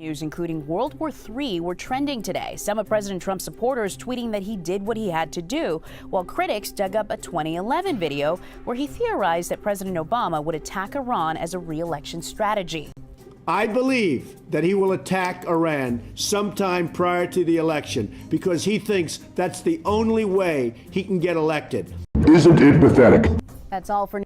News including World War III were trending today. Some of President Trump's supporters tweeting that he did what he had to do, while critics dug up a 2011 video where he theorized that President Obama would attack Iran as a re-election strategy. I believe that he will attack Iran sometime prior to the election because he thinks that's the only way he can get elected. Isn't it pathetic? That's all for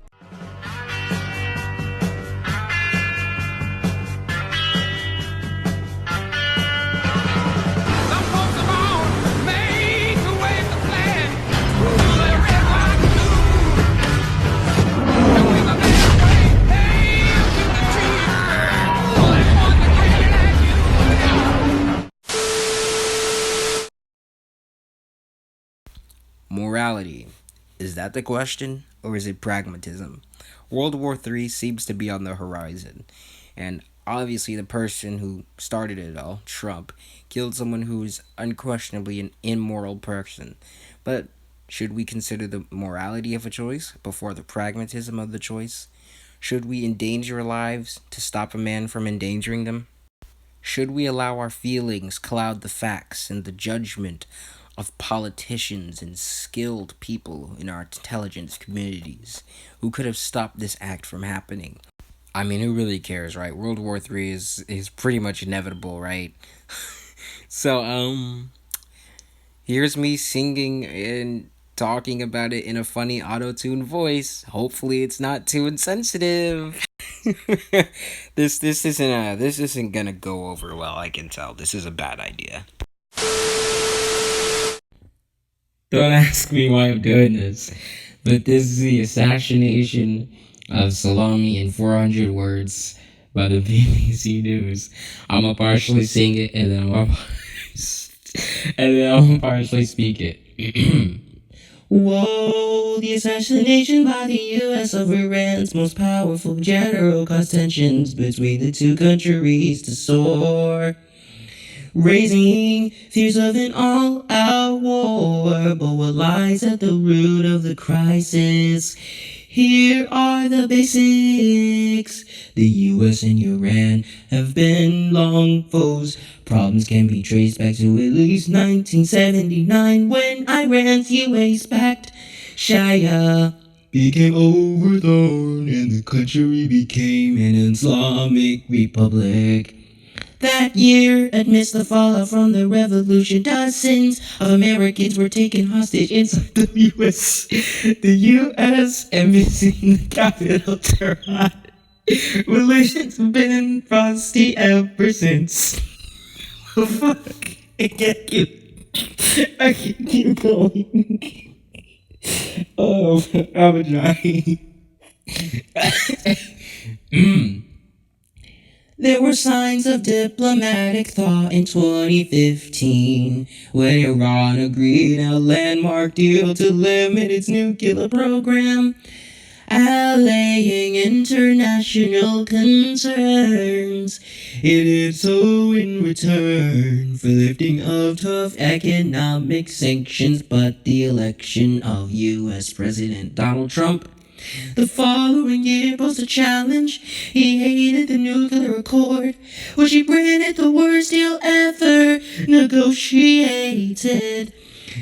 Morality. Is that the question, or is it pragmatism? World War III seems to be on the horizon, and obviously the person who started it all, Trump, killed someone who is unquestionably an immoral person. But should we consider the morality of a choice before the pragmatism of the choice? Should we endanger lives to stop a man from endangering them? Should we allow our feelings cloud the facts and the judgment of politicians and skilled people in our intelligence communities who could have stopped this act from happening? I mean, who really cares, right? World War III is pretty much inevitable, right? So, here's me singing and talking about it in a funny auto-tune voice. Hopefully it's not too insensitive. This isn't gonna go over well, I can tell. This is a bad idea. Don't ask me why I'm doing this, but this is the assassination of Salami in 400 words by the BBC News. I'm gonna partially sing it and then I'm gonna partially speak it. Whoa, the assassination by the U.S. of Iran's most powerful general caused tensions between the two countries to soar, raising fears of an all-out war. But what lies at the root of the crisis? Here are the basics. The U.S. and Iran have been long foes. Problems can be traced back to at least 1979 when Iran's U.S.-backed Shia became overthrown and the country became an Islamic republic. That year, amidst the fallout from the revolution, dozens of Americans were taken hostage inside the U.S. The U.S. embassy in the capital, Tehran. Relations have been frosty ever since. Oh, fuck. I can't keep going. Oh, I'm a There were signs of diplomatic thought in 2015 when Iran agreed a landmark deal to limit its nuclear program, allaying international concerns. It did so in return for lifting of tough economic sanctions, but the election of U.S. President Donald Trump the following year posed a challenge. He hated the nuclear accord, which he branded the worst deal ever negotiated.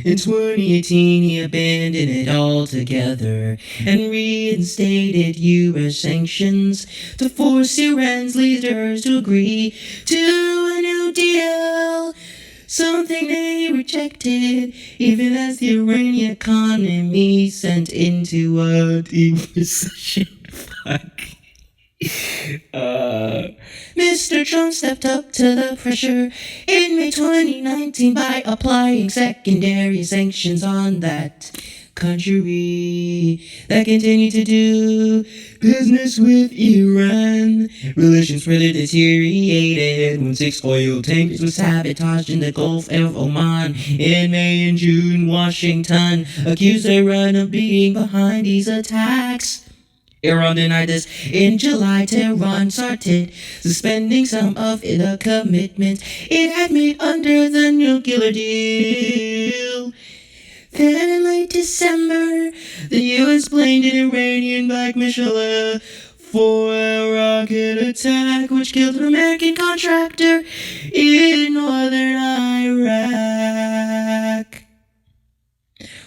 In 2018, he abandoned it altogether and reinstated U.S. sanctions to force Iran's leaders to agree to a new deal. Something they rejected, even as the Iranian economy sent into a deep recession. Fuck. Mr. Trump stepped up to the pressure in May 2019 by applying secondary sanctions on that country that continued to do business with Iran. Relations further deteriorated when 6 oil tankers were sabotaged in the Gulf of Oman. In May and June, Washington accused Iran of being behind these attacks. Iran denied this. In July, Tehran started suspending some of the commitments it had made under the nuclear deal. Then in late December, the U.S. blamed an Iranian-backed missile for a rocket attack which killed an American contractor in northern Iraq.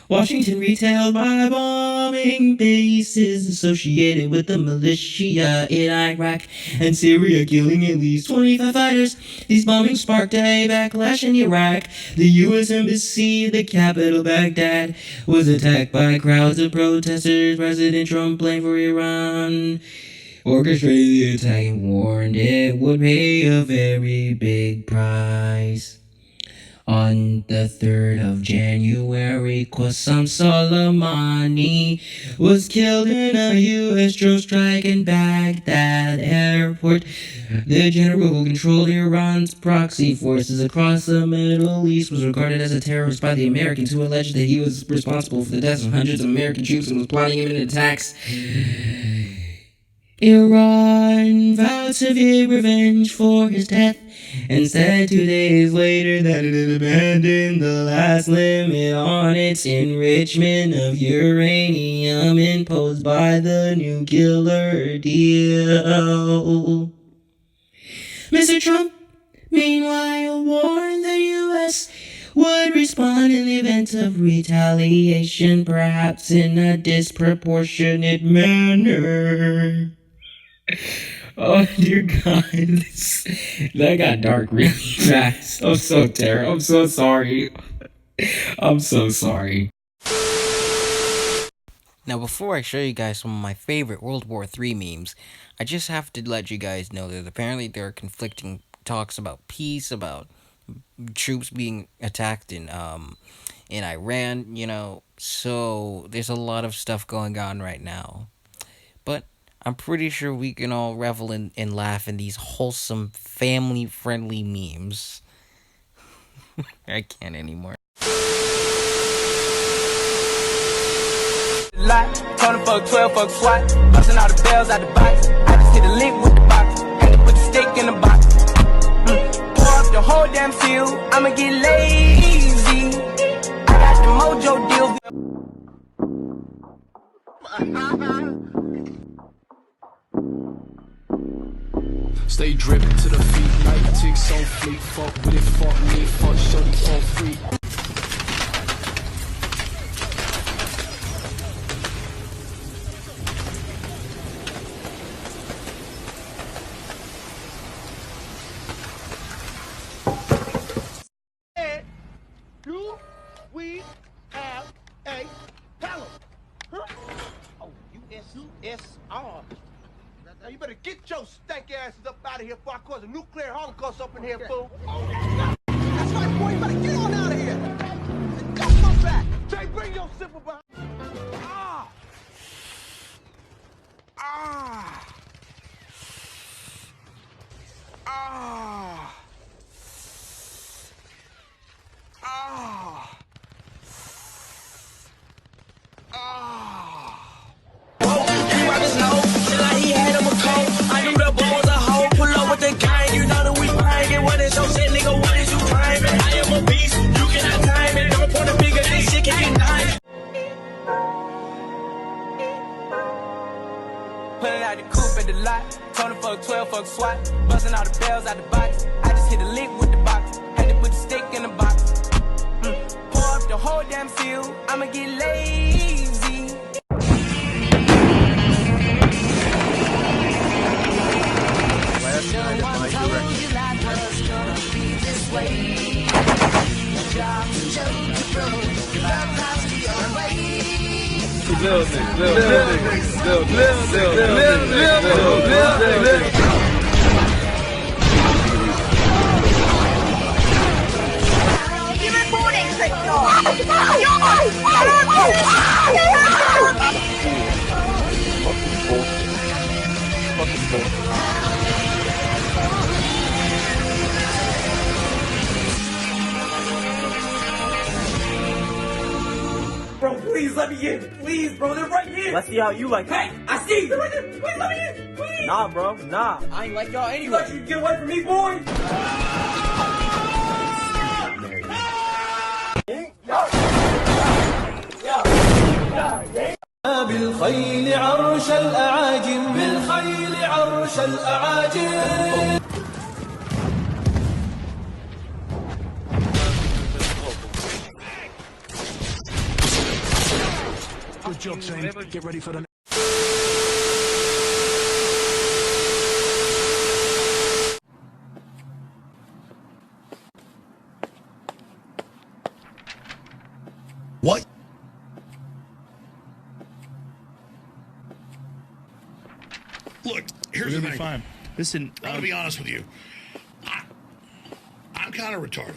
Washington retailed by bombing bases associated with the militia in Iraq and Syria, killing at least 25 fighters. These bombings sparked a backlash in Iraq. The U.S. Embassy, the capital Baghdad, was attacked by crowds of protesters. President Trump blamed for Iran orchestrated the attack and warned it would pay a very big price. On the 3rd of January, Qasem Soleimani was killed in a U.S. drone strike in Baghdad airport. The general who controlled Iran's proxy forces across the Middle East was regarded as a terrorist by the Americans, who alleged that he was responsible for the deaths of hundreds of American troops and was plotting imminent attacks. Iran vowed severe revenge for his death and said 2 days later that it had abandoned the last limit on its enrichment of uranium imposed by the nuclear deal. Mr. Trump, meanwhile, warned the U.S. would respond in the event of retaliation, perhaps in a disproportionate manner. Oh dear God, that got dark really fast. I'm so terrible. I'm so sorry. I'm so sorry. Now, before I show you guys some of my favorite World War III memes, I just have to let you guys know that apparently there are conflicting talks about peace, about troops being attacked in Iran, you know, so there's a lot of stuff going on right now. But I'm pretty sure we can all revel in and laugh in these wholesome, family-friendly memes. I can't anymore. Tony fuck 12, fuck SWAT, busting all the bells out the box. I just hit a lick with the box, had to put the stick in the box. Pour up the whole damn field, I'ma get lazy. I got the mojo deal. Stay dripping to the feet like ticks on fleet. Fuck with it, fuck me, fuck shorty for free. Do we have a talent? Huh? Oh, USSR. Now you better get your stank asses up out of here before I cause a nuclear holocaust up in here, fool. That's right, boy. You better get on out of here. And don't come back. Jay, bring your zipper behind. Ah! Ah! Ah! Ah! Ah! I knew the ball was a hoe, pull up with the gang, you know that we bang it. What is your shit, nigga, what is you climbing? I am a beast, you cannot time it. Don't point a bigger, this shit can get nice. Pulling out the coupe at the lot, Tony fuck 12, fuck SWAT, busting all the bells out the box. I just hit a lick with the box, had to put the stick in the box. Pour up the whole damn field, I'ma get lazy. Bro, please let me in. Please, bro, they're right here. Let's see how you like Hey, I see you. They're right there. Please let me in. Please. Nah, bro, nah. I ain't like y'all You anyway. thought you could get away from me, boy? بالخيل عرش الأعاجم بالخيل Good job, team. Get ready for the... What? Look, here's the thing. Fine. Listen, I'm gonna be honest with you. I'm kind of retarded.